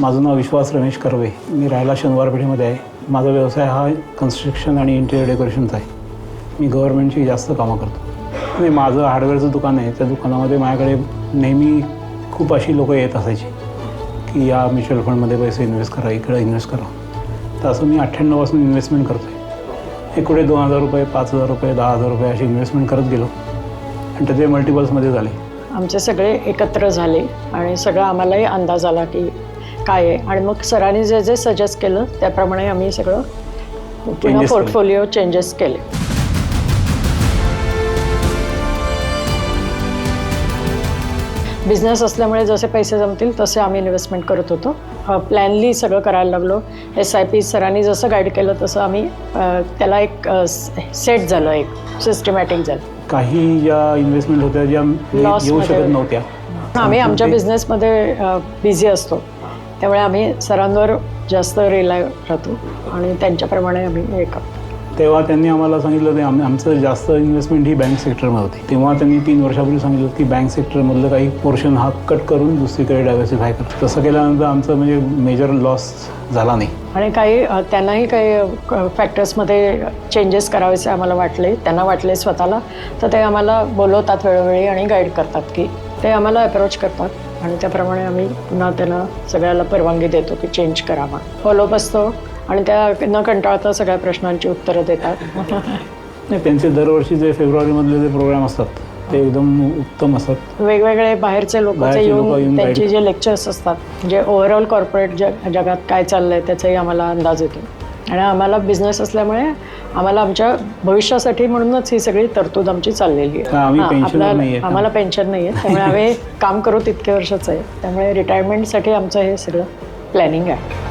माझं नाव विश्वास रमेश कर्वे. मी राहायला शनिवार पेठेमध्ये आहे. माझा व्यवसाय हा कन्स्ट्रक्शन आणि इंटेरियर डेकोरेशनचा आहे. मी गव्हर्नमेंटची जास्त कामं करतो. आणि माझं हार्डवेअरचं दुकान आहे. त्या दुकानामध्ये माझ्याकडे नेहमी खूप अशी लोकं येत असायची की या म्युच्युअल फंडमध्ये पैसे इन्व्हेस्ट करा, इकडं इन्व्हेस्ट करा. तर असं मी 98 पासून इन्व्हेस्टमेंट करतो आहे. एक कुठे 2000 रुपये, 5000 रुपये, 10,000 रुपये अशी इन्व्हेस्टमेंट करत गेलो आणि त्याचे मल्टिपल्समध्ये झाले. आमचे सगळे एकत्र झाले आणि सगळं आम्हालाही अंदाज आला की काय आहे. आणि मग सरांनी जे जे सजेस्ट केलं त्याप्रमाणे आम्ही सगळं पुन्हा पोर्टफोलिओ चेंजेस केले. बिझनेस असल्यामुळे जसे पैसे जमतील तसे आम्ही इन्व्हेस्टमेंट करत होतो. प्लॅनली सगळं करायला लागलो. SIP सरांनी जसं गाईड केलं तसं आम्ही त्याला एक सेट झालं, एक सिस्टमॅटिक झालं. काही ज्या इन्व्हेस्टमेंट होत्या ज्या येऊ शकत नव्हत्या, आम्ही आमच्या बिझनेसमध्ये बिझी असतो त्यामुळे आम्ही सरांवर जास्त रिलाय राहतो आणि त्यांच्याप्रमाणे आम्ही हे करतो. तेव्हा त्यांनी आम्हाला सांगितलं ते आमचं जास्त इन्व्हेस्टमेंट ही बँक सेक्टरमध्ये होती. तेव्हा त्यांनी 3 वर्षापूर्वी सांगितलं की बँक सेक्टरमधलं काही पोर्शन हा कट करून दुसरीकडे डायव्हर्सिफाय करतो. तसं केल्यानंतर आमचं म्हणजे मेजर लॉस झाला नाही. आणि त्यांनाही काही फॅक्टर्समध्ये चेंजेस करावेसे आम्हाला वाटले, त्यांना वाटले स्वतःला, तर ते आम्हाला बोलवतात वेळोवेळी आणि गाईड करतात की ते आम्हाला अप्रोच करतात आणि त्याप्रमाणे आम्ही पुन्हा त्यांना सगळ्याला परवानगी देतो की चेंज करावा. फॉलो बसतो आणि त्या न कंटाळता सगळ्या प्रश्नांची उत्तरं देतात. त्यांचे दरवर्षीचे फेब्रुवारीमधले जे प्रोग्राम असतात ते एकदम उत्तम असतात. वेगवेगळे बाहेरचे लोक येऊन त्यांचे जे लेक्चर्स असतात जे ओव्हरऑल कॉर्पोरेट जगात काय चाललं आहे त्याचाही आम्हाला अंदाज येतो. आणि आम्हाला बिझनेस असल्यामुळे आम्हाला आमच्या भविष्यासाठी म्हणूनच ही सगळी तरतूद आमची चाललेली आहे. आम्हाला पेन्शन नाही आहे त्यामुळे आम्ही काम करू तितके वर्षाचं आहे. त्यामुळे रिटायरमेंटसाठी आमचं हे सगळं प्लॅनिंग आहे.